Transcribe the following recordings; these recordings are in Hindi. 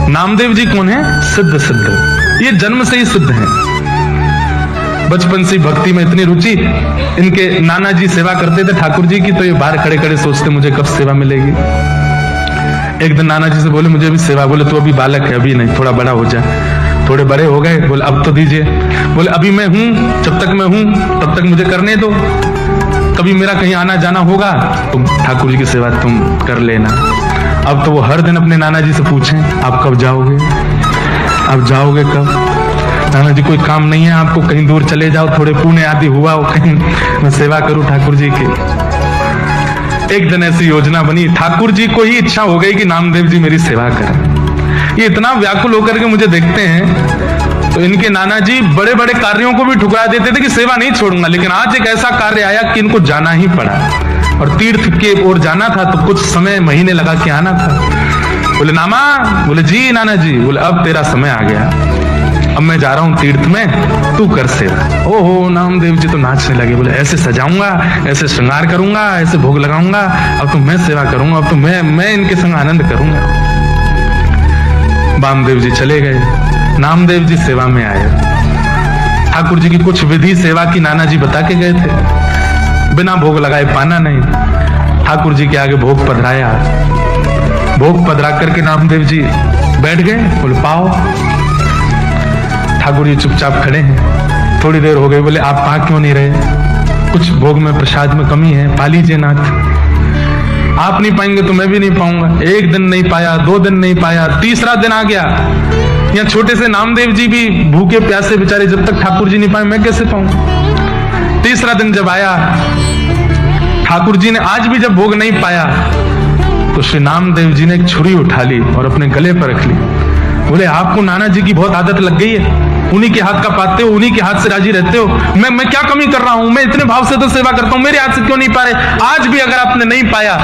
नामदेव जी कौन है? सिद्ध सिद्ध, ये जन्म से ही सिद्ध है। बचपन से भक्ति में इतनी रुचि, इनके नाना जी सेवा करते थे ठाकुर जी की, तो ये बाहर खड़े खड़े सोचते मुझे कब सेवा मिलेगी। एक दिन नाना जी से बोले मुझे भी सेवा, बोले तू अभी बालक है, अभी नहीं, थोड़ा बड़ा हो जा। थोड़े बड़े हो गए, बोले अब तो दीजिए। बोले अभी मैं हूं, जब तक मैं हूं तब तक मुझे करने दो, कभी मेरा कहीं आना जाना होगा तो ठाकुर जी की सेवा तुम कर लेना। अब तो वो हर दिन अपने नाना जी से पूछें आप कब जाओगे, आप जाओगे कब? नाना जी कोई काम नहीं है आपको, कहीं दूर चले जाओ, थोड़े पुण्य आदि हुआ हो कहीं, मैं सेवा करूं ठाकुर जी की। एक दिन ऐसी योजना बनी, ठाकुर जी को ही इच्छा हो गई कि नामदेव जी मेरी सेवा करें। ये इतना व्याकुल होकर के मुझे देखते हैं, तो इनके नाना जी बड़े बड़े कार्यों को भी ठुकरा देते थे कि सेवा नहीं छोड़ूंगा, लेकिन आज एक ऐसा कार्य आया कि इनको जाना ही पड़ा, और तीर्थ के ओर जाना था, तो कुछ समय महीने लगा के आना था। बोले नामा, बोले जी नाना जी, बोले अब तेरा समय आ गया, अब मैं जा रहा हूं तीर्थ में, तू कर सेवा। ओहो, नामदेव जी तो नाचने लगे, बोले ऐसे सजाऊंगा, ऐसे श्रृंगार करूंगा, ऐसे भोग लगाऊंगा, अब तो मैं सेवा करूंगा, अब तो मैं इनके संग आनंद करूंगा। वामदेव जी चले गए, नामदेव जी सेवा में आए। ठाकुर जी की कुछ विधि सेवा की नाना जी बता के गए थे, बिना भोग लगाए पाना नहीं। ठाकुर जी के आगे भोग पधराया, भोग पधरा करके नामदेव जी बैठ गए, बोले पाओ। ठाकुर जी चुपचाप खड़े हैं, थोड़ी देर हो गई, बोले आप पा क्यों नहीं रहे, कुछ भोग में प्रसाद में कमी है, पा लीजिए नाथ। आप नहीं पाएंगे तो मैं भी नहीं पाऊंगा। एक दिन नहीं पाया, 2 दिन नहीं पाया, तीसरा दिन आ गया। यहाँ छोटे से नामदेव जी भी भूखे प्यासे बेचारे, जब तक ठाकुर जी नहीं पाए मैं कैसे पाऊं। तीसरा दिन जब आया, ठाकुर जी ने आज भी जब भोग नहीं पाया, तो श्री नामदेव जी ने एक छुरी उठा ली और अपने गले पर रख ली। बोले आपको नाना जी की बहुत आदत लग गई है, उन्हीं के हाथ का पाते हो, उन्हीं के हाथ से राजी रहते हो, मैं क्या कमी कर रहा हूं, मैं इतने भाव से तो सेवा करता हूं, मेरे हाथ से क्यों नहीं पा रहे? आज भी अगर आपने नहीं पाया,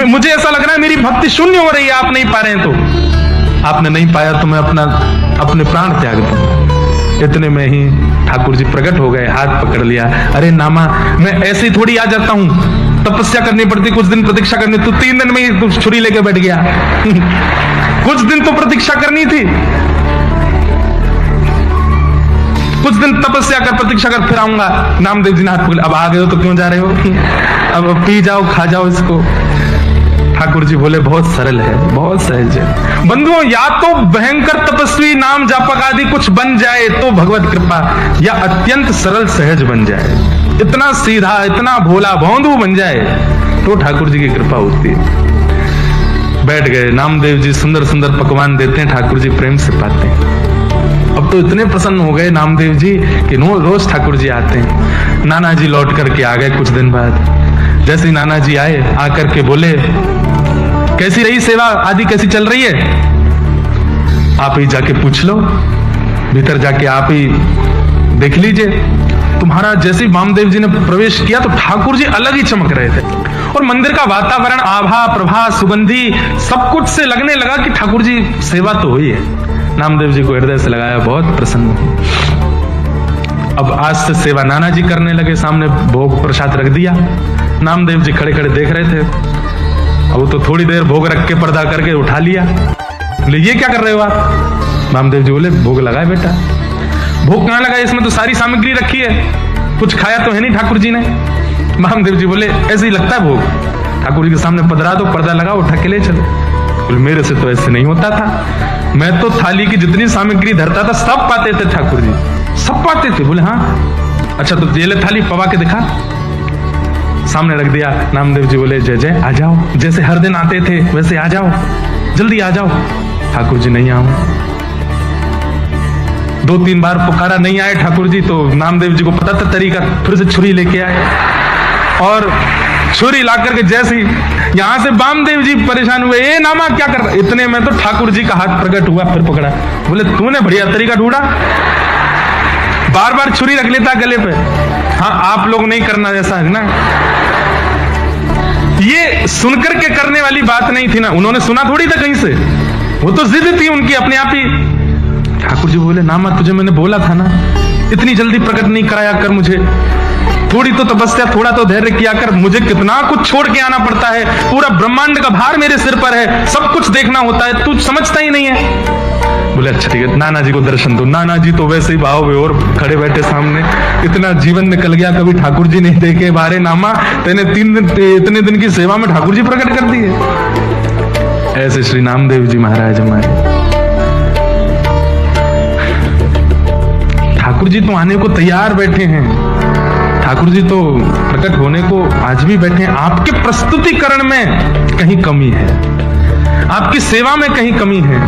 मुझे ऐसा लग रहा है मेरी भक्ति शून्य हो रही है, आप नहीं पा रहे हैं, तो आपने नहीं पाया तो मैं अपने प्राण त्याग दूं। इतने में ही ठाकुर जी प्रकट हो गए, हाथ पकड़ लिया। अरे नामा, मैं ऐसे ही थोड़ी आ जाता हूं, तपस्या करनी पड़ती, कुछ दिन प्रतीक्षा करनी, तू 3 दिन में ही तू छुरी लेके बैठ गया। कुछ दिन तो प्रतीक्षा करनी थी, कुछ दिन तपस्या कर, प्रतीक्षा कर, फिर आऊंगा। नामदेव जी ने हाथ पकड़, अब आ गए हो तो क्यों जा रहे हो, अब पी जाओ, खा जाओ इसको। ठाकुर जी बोले बहुत सरल है, बहुत सहज है। बंधुओं, या तो भयंकर तपस्वी नाम जापक आदि कुछ बन जाए तो भगवत कृपा, या अत्यंत सरल सहज बन जाए, इतना सीधा, इतना भोला भौंदू बन जाए तो ठाकुर जी की कृपा होती है। बैठ गए, नामदेव जी सुंदर सुंदर पकवान देते हैं, ठाकुर जी प्रेम से पाते हैं। अब तो इतने प्रसन्न हो गए नामदेव जी कि रोज ठाकुर जी आते हैं। नाना जी लौट करके आ गए कुछ दिन बाद। जैसे ही नाना जी आए, आकर के बोले कैसी रही सेवा आदि, कैसी चल रही है? आप ही जाके पूछ लो, भीतर जाके आप ही देख लीजिए। तुम्हारा जैसे वामदेव जी ने प्रवेश किया तो ठाकुर जी अलग ही चमक रहे थे, और मंदिर का वातावरण, आभा, प्रभा, सुगंधी सब कुछ से लगने लगा कि ठाकुर जी सेवा तो हुई है। नामदेव जी को हृदय से लगाया, बहुत प्रसन्न हुए। अब आज से सेवा नाना जी करने लगे, सामने भोग प्रसाद रख दिया। नामदेव जी खड़े खड़े देख रहे थे। अब तो थोड़ी देर भोग रख के पर्दा करके उठा लिया। बोले ये क्या कर रहे हो आप? नामदेव जी बोले भोग लगाए बेटा। भोग कहाँ लगा, इसमें तो सारी सामग्री रखी है, कुछ खाया तो है नहीं ठाकुर जी ने। नामदेव जी बोले ऐसे ही लगता है भोग, ठाकुर जी के सामने पधरा दो, पर्दा लगा, उठा के ले चलो। बोले मेरे से तो ऐसे नहीं होता था, मैं तो थाली की जितनी सामग्री धरता था सब पाते थे ठाकुर जी, सब पाते थे। बोले हाँ, अच्छा तो ये ले थाली, पवा के दिखा। सामने रख दिया। नामदेव जी बोले जय जय, आ जाओ, जैसे हर दिन आते थे वैसे आ जाओ, जल्दी आ जाओ। ठाकुर जी नहीं आऊं। 2-3 बार पुकारा, नहीं आए ठाकुर जी, तो नामदेव जी को पता था तरीका, फिर से छुरी लेके आए, और छुरी ला करके जैसे ही यहां से वामदेव जी परेशान हुए, ए नामा क्या कर रहा? इतने में तो ठाकुर जी का हाथ प्रकट हुआ, फिर पकड़ा। बोले तूने बढ़िया तरीका ढूंढा, बार बार छुरी रख लेता गले पे। हाँ, आप लोग नहीं करना ऐसा है ना। ये सुनकर के करने वाली बात नहीं थी ना, उन्होंने सुना थोड़ी था कहीं से, वो तो जिद थी उनकी अपने आप ही। ठाकुर जी बोले नामा तुझे मैंने बोला था ना, इतनी जल्दी प्रकट नहीं कराया कर मुझे, थोड़ी तो तपस्या, थोड़ा तो धैर्य किया कर, मुझे कितना कुछ छोड़ के आना पड़ता है, पूरा ब्रह्मांड का भार मेरे सिर पर है, सब कुछ देखना होता है, तू समझता ही नहीं है। बोले अच्छा ठीक है, नाना जी को दर्शन दो। नाना जी तो वैसे ही भाव विभोर खड़े बैठे सामने, इतना जीवन निकल गया कभी ठाकुर जी नहीं देखे, बारे नामा तेने इतने दिन की सेवा में ठाकुर जी प्रकट कर दिए। ऐसे श्री नामदेव जी महाराज हमारे। ठाकुर जी तो आने को तैयार बैठे हैं, ठाकुर जी तो प्रकट होने को आज भी बैठे हैं। आपके प्रस्तुतिकरण में कहीं कमी है, आपकी सेवा में कहीं कमी है।